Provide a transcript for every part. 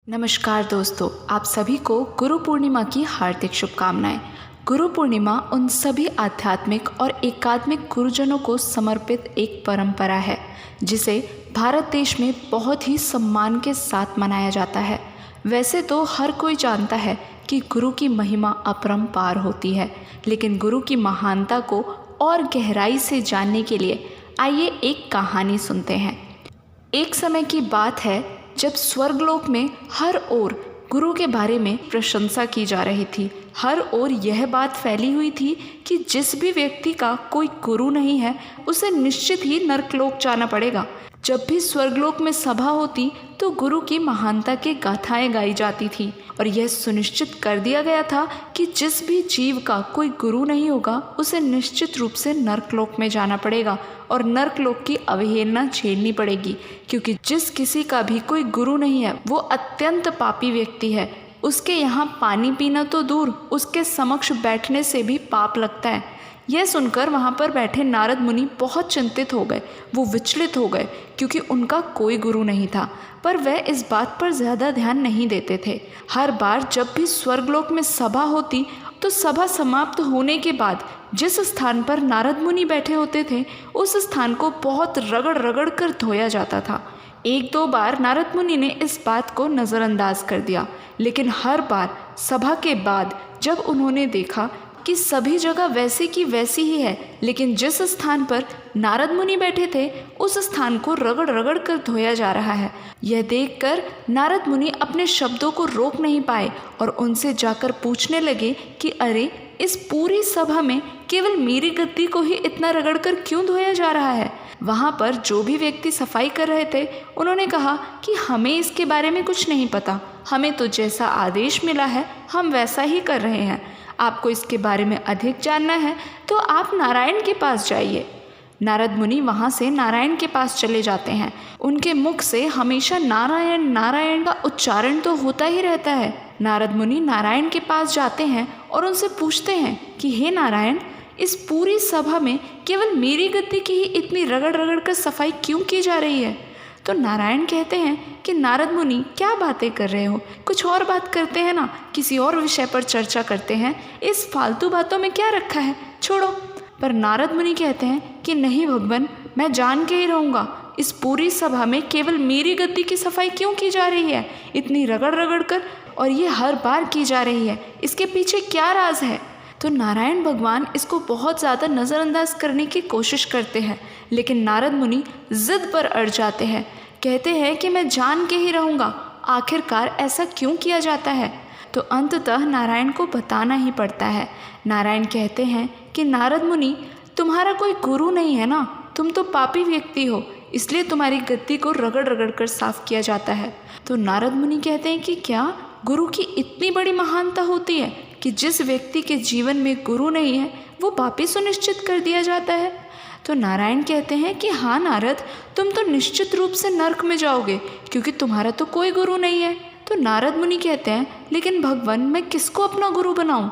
नमस्कार दोस्तों, आप सभी को गुरु पूर्णिमा की हार्दिक शुभकामनाएं। गुरु पूर्णिमा उन सभी आध्यात्मिक और एकात्मिक गुरुजनों को समर्पित एक परंपरा है जिसे भारत देश में बहुत ही सम्मान के साथ मनाया जाता है। वैसे तो हर कोई जानता है कि गुरु की महिमा अपरंपार होती है, लेकिन गुरु की महानता को और गहराई से जानने के लिए आइए एक कहानी सुनते हैं। एक समय की बात है जब स्वर्गलोक में हर ओर गुरु के बारे में प्रशंसा की जा रही थी। हर ओर यह बात फैली हुई थी कि जिस भी व्यक्ति का कोई गुरु नहीं है उसे निश्चित ही नरकलोक जाना पड़ेगा। जब भी स्वर्गलोक में सभा होती तो गुरु की महानता की गाथाएं गाई जाती थी और यह सुनिश्चित कर दिया गया था कि जिस भी जीव का कोई गुरु नहीं होगा उसे निश्चित रूप से नरकलोक में जाना पड़ेगा और नरकलोक की अवहेलना झेलनी पड़ेगी, क्योंकि जिस किसी का भी कोई गुरु नहीं है वो अत्यंत पापी व्यक्ति है। उसके यहाँ पानी पीना तो दूर, उसके समक्ष बैठने से भी पाप लगता है। यह सुनकर वहाँ पर बैठे नारद मुनि बहुत चिंतित हो गए। वो विचलित हो गए क्योंकि उनका कोई गुरु नहीं था, पर वह इस बात पर ज़्यादा ध्यान नहीं देते थे। हर बार जब भी स्वर्गलोक में सभा होती तो सभा समाप्त होने के बाद जिस स्थान पर नारद मुनि बैठे होते थे उस स्थान को बहुत रगड़ रगड़ कर धोया जाता था। एक दो बार नारद मुनि ने इस बात को नज़रअंदाज कर दिया, लेकिन हर बार सभा के बाद जब उन्होंने देखा कि सभी जगह वैसे की वैसी ही है, लेकिन जिस स्थान पर नारद मुनि बैठे थे उस स्थान को रगड़ रगड़ कर धोया जा रहा है, यह देखकर नारद मुनि अपने शब्दों को रोक नहीं पाए और उनसे जाकर पूछने लगे कि अरे, इस पूरी सभा में केवल मेरी गद्दी को ही इतना रगड़कर क्यों धोया जा रहा है। वहाँ पर जो भी व्यक्ति सफाई कर रहे थे उन्होंने कहा कि हमें इसके बारे में कुछ नहीं पता, हमें तो जैसा आदेश मिला है हम वैसा ही कर रहे हैं। आपको इसके बारे में अधिक जानना है तो आप नारायण के पास जाइए। नारद मुनि वहाँ से नारायण के पास चले जाते हैं। उनके मुख से हमेशा नारायण नारायण का उच्चारण तो होता ही रहता है। नारद मुनि नारायण के पास जाते हैं और उनसे पूछते हैं कि हे नारायण, इस पूरी सभा में केवल मेरी गद्दी की ही इतनी रगड़ रगड़ कर सफाई क्यों की जा रही है। तो नारायण कहते हैं कि नारद मुनि, क्या बातें कर रहे हो, कुछ और बात करते हैं ना, किसी और विषय पर चर्चा करते हैं, इस फालतू बातों में क्या रखा है, छोड़ो। पर नारद मुनि कहते हैं कि नहीं भगवान, मैं जान के ही रहूँगा, इस पूरी सभा में केवल मेरी गद्दी की सफाई क्यों की जा रही है, इतनी रगड़ रगड़ कर, और ये हर बार की जा रही है, इसके पीछे क्या राज है। तो नारायण भगवान इसको बहुत ज़्यादा नज़रअंदाज करने की कोशिश करते हैं, लेकिन नारद मुनि ज़िद पर अड़ जाते हैं। कहते हैं कि मैं जान के ही रहूँगा, आखिरकार ऐसा क्यों किया जाता है। तो अंततः नारायण को बताना ही पड़ता है। नारायण कहते हैं कि नारद मुनि, तुम्हारा कोई गुरु नहीं है ना, तुम तो पापी व्यक्ति हो, इसलिए तुम्हारी गद्दी को रगड़ रगड़ कर साफ किया जाता है। तो नारद मुनि कहते हैं कि क्या गुरु की इतनी बड़ी महानता होती है कि जिस व्यक्ति के जीवन में गुरु नहीं है वो पापी सुनिश्चित कर दिया जाता है। तो नारायण कहते हैं कि हाँ नारद, तुम तो निश्चित रूप से नरक में जाओगे क्योंकि तुम्हारा तो कोई गुरु नहीं है। तो नारद मुनि कहते हैं, लेकिन भगवान, मैं किसको अपना गुरु बनाऊं।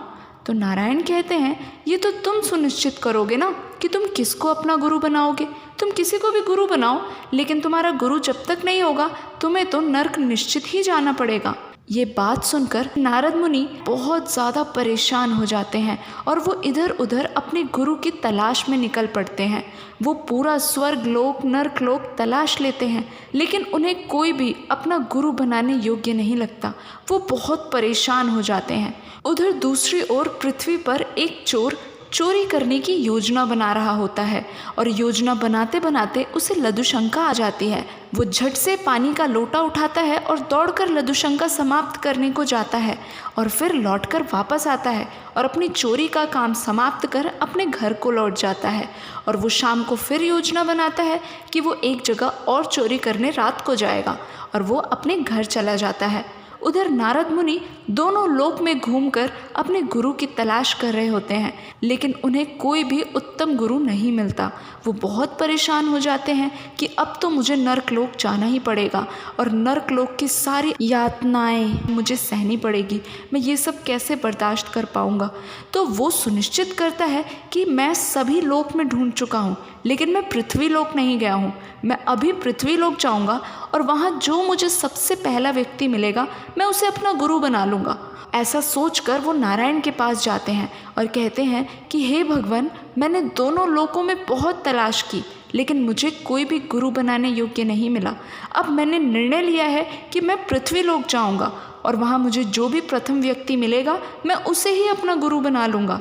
तो नारायण कहते हैं, ये तो तुम सुनिश्चित करोगे ना कि तुम किसको अपना गुरु बनाओगे। तुम किसी को भी गुरु बनाओ, लेकिन तुम्हारा गुरु जब तक नहीं होगा तुम्हें तो नरक निश्चित ही जाना पड़ेगा। ये बात सुनकर नारद मुनि बहुत ज़्यादा परेशान हो जाते हैं और वो इधर उधर अपने गुरु की तलाश में निकल पड़ते हैं। वो पूरा स्वर्गलोक नरकलोक तलाश लेते हैं, लेकिन उन्हें कोई भी अपना गुरु बनाने योग्य नहीं लगता। वो बहुत परेशान हो जाते हैं। उधर दूसरी ओर पृथ्वी पर एक चोर चोरी करने की योजना बना रहा होता है और योजना बनाते बनाते उसे लघुशंका आ जाती है। वो झट से पानी का लोटा उठाता है और दौड़कर लघुशंका समाप्त करने को जाता है और फिर लौटकर वापस आता है और अपनी चोरी का काम समाप्त कर अपने घर को लौट जाता है। और वो शाम को फिर योजना बनाता है कि वो एक जगह और चोरी करने रात को जाएगा और वो अपने घर चला जाता है। उधर नारद मुनि दोनों लोक में घूमकर अपने गुरु की तलाश कर रहे होते हैं, लेकिन उन्हें कोई भी उत्तम गुरु नहीं मिलता। वो बहुत परेशान हो जाते हैं कि अब तो मुझे नरकलोक जाना ही पड़ेगा और नरकलोक की सारी यातनाएं मुझे सहनी पड़ेगी, मैं ये सब कैसे बर्दाश्त कर पाऊँगा। तो वो सुनिश्चित करता है कि मैं सभी लोक में ढूंढ चुका हूँ, लेकिन मैं पृथ्वी लोक नहीं गया हूँ। मैं अभी पृथ्वी लोक जाऊँगा और वहाँ जो मुझे सबसे पहला व्यक्ति मिलेगा मैं उसे अपना गुरु बना लूँगा। ऐसा सोचकर वो नारायण के पास जाते हैं और कहते हैं कि हे भगवान, मैंने दोनों लोकों में बहुत तलाश की लेकिन मुझे कोई भी गुरु बनाने योग्य नहीं मिला। अब मैंने निर्णय लिया है कि मैं पृथ्वी लोक जाऊंगा और वहाँ मुझे जो भी प्रथम व्यक्ति मिलेगा मैं उसे ही अपना गुरु बना लूँगा।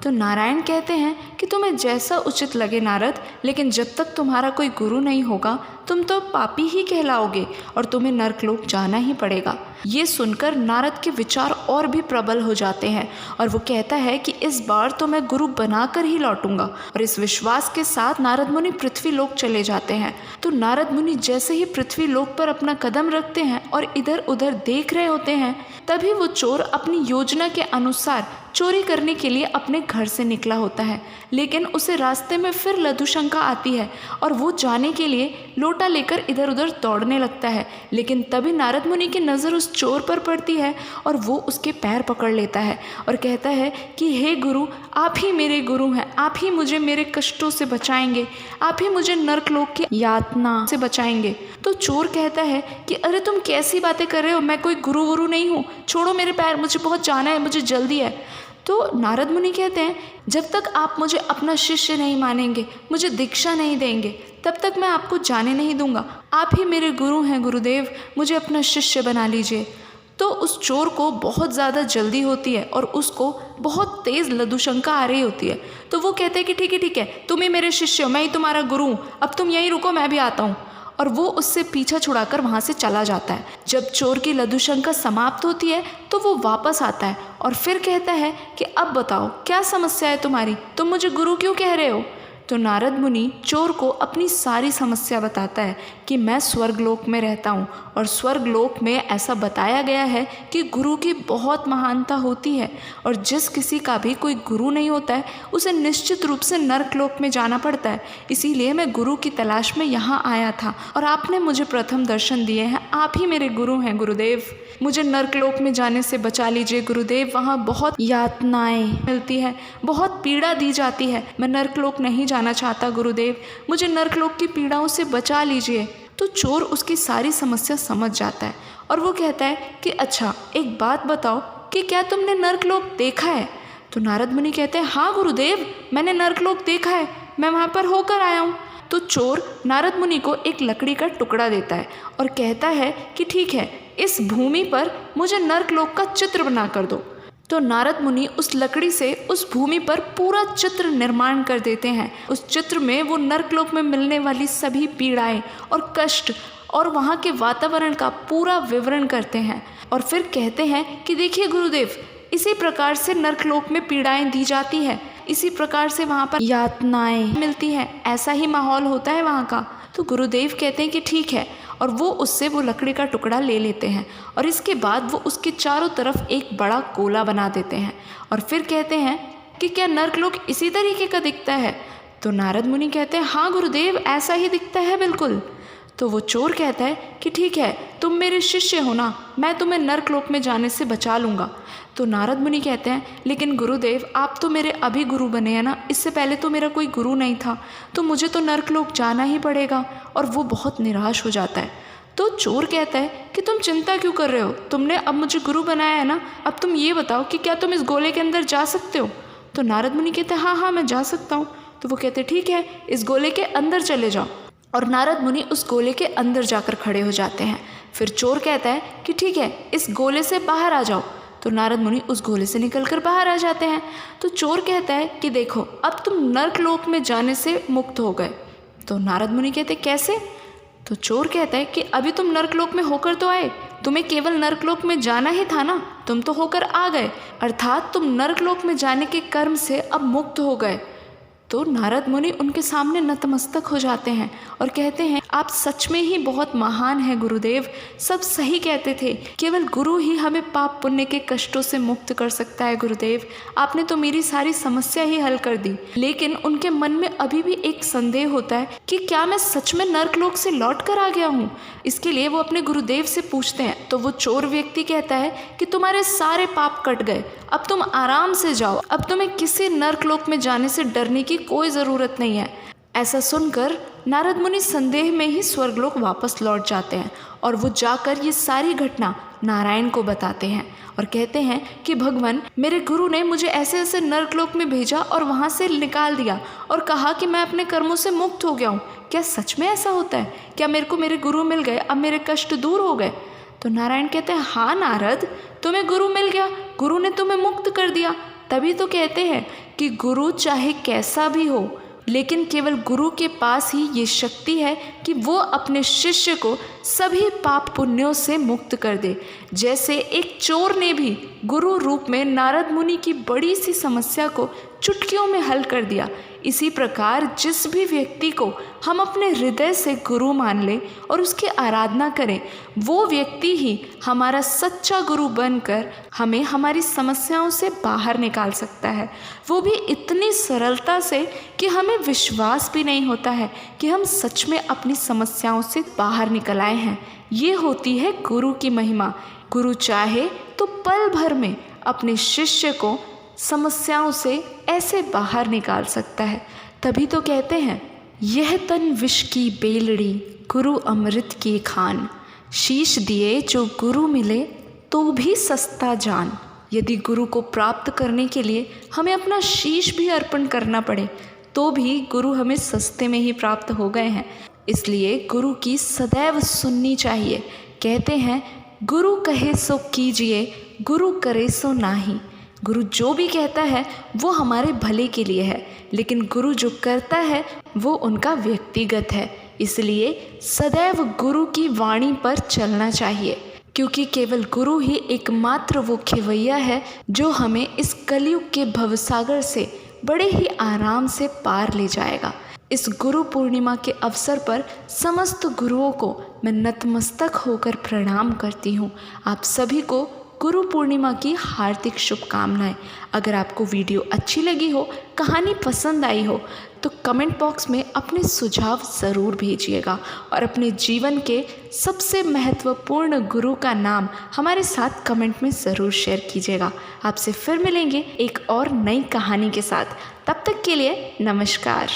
तो नारायण कहते हैं कि तुम्हें जैसा उचित लगे नारद, लेकिन जब तक तुम्हारा कोई गुरु नहीं होगा तुम तो पापी ही कहलाओगे और तुम्हें नरकलोक जाना ही पड़ेगा। ये सुनकर नारद के विचार और भी प्रबल हो जाते हैं और वो कहता है कि इस बार तो मैं गुरु बनाकर ही लौटूंगा। और इस विश्वास के साथ नारद मुनि पृथ्वी लोक चले जाते हैं। तो नारद मुनि जैसे ही पृथ्वी लोक पर अपना कदम रखते हैं और इधर उधर देख रहे होते हैं, तभी वो चोर अपनी योजना के अनुसार चोरी करने के लिए अपने घर से निकला होता है। लेकिन उसे रास्ते में फिर लघुशंका आती है और वो जाने के लिए लोटा लेकर इधर उधर दौड़ने लगता है। लेकिन तभी नारद मुनि की नज़र उस चोर पर पड़ती है और वो उसके पैर पकड़ लेता है और कहता है कि हे गुरु, आप ही मेरे गुरु हैं, आप ही मुझे मेरे कष्टों से बचाएंगे, आप ही मुझे नरकलोक की यातना से बचाएंगे। तो चोर कहता है कि अरे तुम कैसी बातें कर रहे हो, मैं कोई गुरु नहीं हूँ, छोड़ो मेरे पैर, मुझे बहुत जाना है, मुझे जल्दी है। तो नारद मुनि कहते हैं जब तक आप मुझे अपना शिष्य नहीं मानेंगे, मुझे दीक्षा नहीं देंगे, तब तक मैं आपको जाने नहीं दूंगा। आप ही मेरे गुरु हैं गुरुदेव, मुझे अपना शिष्य बना लीजिए। तो उस चोर को बहुत ज़्यादा जल्दी होती है और उसको बहुत तेज़ लघुशंका आ रही होती है। तो वो कहते हैं कि ठीक है, तुम ही मेरे शिष्य हो, मैं ही तुम्हारा गुरु हूँ, अब तुम यहीं रुको, मैं भी आता हूँ। और वो उससे पीछा छुड़ाकर वहाँ से चला जाता है। जब चोर की लघुशंका समाप्त होती है तो वो वापस आता है और फिर कहता है कि अब बताओ क्या समस्या है तुम्हारी, तुम मुझे गुरु क्यों कह रहे हो। तो नारद मुनि चोर को अपनी सारी समस्या बताता है कि मैं स्वर्गलोक में रहता हूँ और स्वर्गलोक में ऐसा बताया गया है कि गुरु की बहुत महानता होती है और जिस किसी का भी कोई गुरु नहीं होता है उसे निश्चित रूप से नरकलोक में जाना पड़ता है। इसीलिए मैं गुरु की तलाश में यहाँ आया था और आपने मुझे प्रथम दर्शन दिए हैं, आप ही मेरे गुरु हैं गुरुदेव, मुझे नरकलोक में जाने से बचा लीजिए गुरुदेव। वहाँ बहुत यातनाएं मिलती है, बहुत पीड़ा दी जाती है, मैं नरकलोक नहीं जाना चाहता गुरुदेव, मुझे नरकलोक की पीड़ाओं से बचा लीजिए। तो चोर उसकी सारी समस्या समझ जाता है और वो कहता है कि अच्छा एक बात बताओ कि क्या तुमने नरकलोक देखा है। तो नारद मुनि कहते हैं हाँ गुरुदेव, मैंने नरकलोक देखा है, मैं वहाँ पर होकर आया हूँ। तो चोर नारद मुनि को एक लकड़ी का टुकड़ा देता है और कहता है कि ठीक है, इस भूमि पर मुझे नरकलोक का चित्र बना कर दो। तो नारद मुनि उस लकड़ी से उस भूमि पर पूरा चित्र निर्माण कर देते हैं। उस चित्र में वो नरकलोक में मिलने वाली सभी पीड़ाएं और कष्ट और वहाँ के वातावरण का पूरा विवरण करते हैं और फिर कहते हैं कि देखिए गुरुदेव, इसी प्रकार से नरकलोक में पीड़ाएं दी जाती है, इसी प्रकार से वहाँ पर यातनाएं मिलती हैं, ऐसा ही माहौल होता है वहाँ का। तो गुरुदेव कहते हैं कि ठीक है और वो उससे वो लकड़ी का टुकड़ा ले लेते हैं और इसके बाद वो उसके चारों तरफ एक बड़ा गोला बना देते हैं और फिर कहते हैं कि क्या नरकलोक इसी तरीके का दिखता है। तो नारद मुनि कहते हैं हाँ गुरुदेव, ऐसा ही दिखता है बिल्कुल। तो वो चोर कहता है कि ठीक है, तुम मेरे शिष्य हो ना, मैं तुम्हें नरकलोक में जाने से बचा लूँगा। तो नारद मुनि कहते हैं लेकिन गुरुदेव, आप तो मेरे अभी गुरु बने हैं ना, इससे पहले तो मेरा कोई गुरु नहीं था, तो मुझे तो नरकलोक जाना ही पड़ेगा। और वो बहुत निराश हो जाता है। तो चोर कहता है कि तुम चिंता क्यों कर रहे हो, तुमने अब मुझे गुरु बनाया है ना, अब तुम ये बताओ कि क्या तुम इस गोले के अंदर जा सकते हो। तो नारद मुनि कहते हैं हाँ मैं जा सकता हूँ। तो वो कहते ठीक है, इस गोले के अंदर चले जाओ। और नारद मुनि उस गोले के अंदर जाकर खड़े हो जाते हैं। फिर चोर कहता है कि ठीक है, इस गोले से बाहर आ जाओ। तो नारद मुनि उस गोले से निकलकर बाहर आ जाते हैं। तो चोर कहता है कि देखो, अब तुम नरकलोक में जाने से मुक्त हो गए। तो नारद मुनि कहते कैसे। तो चोर कहता है कि अभी तुम नरकलोक में होकर तो आए, तुम्हें केवल नरकलोक में जाना ही था ना, तुम तो होकर आ गए, अर्थात तुम नरकलोक में जाने के कर्म से अब मुक्त हो गए। तो नारद मुनि उनके सामने नतमस्तक हो जाते हैं और कहते हैं आप सच में ही बहुत महान हैं गुरुदेव, सब सही कहते थे, केवल गुरु ही हमें पाप पुण्य के कष्टों से मुक्त कर सकता है गुरुदेव, आपने तो मेरी सारी समस्या ही हल कर दी। लेकिन उनके मन में अभी भी एक संदेह होता है कि क्या मैं सच में नरकलोक से लौट कर आ गया हूँ। इसके लिए वो अपने गुरुदेव से पूछते हैं। तो वो चोर व्यक्ति कहता है कि तुम्हारे सारे पाप कट गए, अब तुम आराम से जाओ, अब तुम्हें किसी नरकलोक में जाने से डरने की कोई ज़रूरत नहीं है। ऐसा सुनकर नारद मुनि संदेह में ही स्वर्गलोक वापस लौट जाते हैं और वो जाकर ये सारी घटना नारायण को बताते हैं और कहते हैं कि भगवान, मेरे गुरु ने मुझे ऐसे ऐसे नरकलोक में भेजा और वहाँ से निकाल दिया और कहा कि मैं अपने कर्मों से मुक्त हो गया हूँ। क्या सच में ऐसा होता है? क्या मेरे को मेरे गुरु मिल गए, अब मेरे कष्ट दूर हो गए? तो नारायण कहते हैं, हाँ नारद, तुम्हें गुरु मिल गया, गुरु ने तुम्हें मुक्त कर दिया। तभी तो कहते हैं कि गुरु चाहे कैसा भी हो, लेकिन केवल गुरु के पास ही ये शक्ति है कि वो अपने शिष्य को सभी पाप पुण्यों से मुक्त कर दे। जैसे एक चोर ने भी गुरु रूप में नारद मुनि की बड़ी सी समस्या को चुटकियों में हल कर दिया, इसी प्रकार जिस भी व्यक्ति को हम अपने हृदय से गुरु मान लें और उसकी आराधना करें, वो व्यक्ति ही हमारा सच्चा गुरु बनकर हमें हमारी समस्याओं से बाहर निकाल सकता है, वो भी इतनी सरलता से कि हमें विश्वास भी नहीं होता है कि हम सच में अपनी समस्याओं से बाहर निकल आए हैं। ये होती है गुरु की महिमा। गुरु चाहे तो पल भर में अपने शिष्य को समस्याओं से ऐसे बाहर निकाल सकता है। तभी तो कहते हैं, यह तन विष की बेलड़ी, गुरु अमृत की खान। शीश दिए जो गुरु मिले तो भी सस्ता जान। यदि गुरु को प्राप्त करने के लिए हमें अपना शीश भी अर्पण करना पड़े तो भी गुरु हमें सस्ते में ही प्राप्त हो गए हैं। इसलिए गुरु की सदैव सुननी चाहिए। कहते हैं, गुरु कहे सो कीजिए, गुरु करे सो नाही। गुरु जो भी कहता है वो हमारे भले के लिए है, लेकिन गुरु जो करता है वो उनका व्यक्तिगत है। इसलिए सदैव गुरु की वाणी पर चलना चाहिए, क्योंकि केवल गुरु ही एकमात्र वो खेवैया है जो हमें इस कलयुग के भवसागर से बड़े ही आराम से पार ले जाएगा। इस गुरु पूर्णिमा के अवसर पर समस्त गुरुओं को मैं नतमस्तक होकर प्रणाम करती हूँ। आप सभी को गुरु पूर्णिमा की हार्दिक शुभकामनाएं। अगर आपको वीडियो अच्छी लगी हो, कहानी पसंद आई हो, तो कमेंट बॉक्स में अपने सुझाव ज़रूर भेजिएगा और अपने जीवन के सबसे महत्वपूर्ण गुरु का नाम हमारे साथ कमेंट में ज़रूर शेयर कीजिएगा। आपसे फिर मिलेंगे एक और नई कहानी के साथ। तब तक के लिए नमस्कार।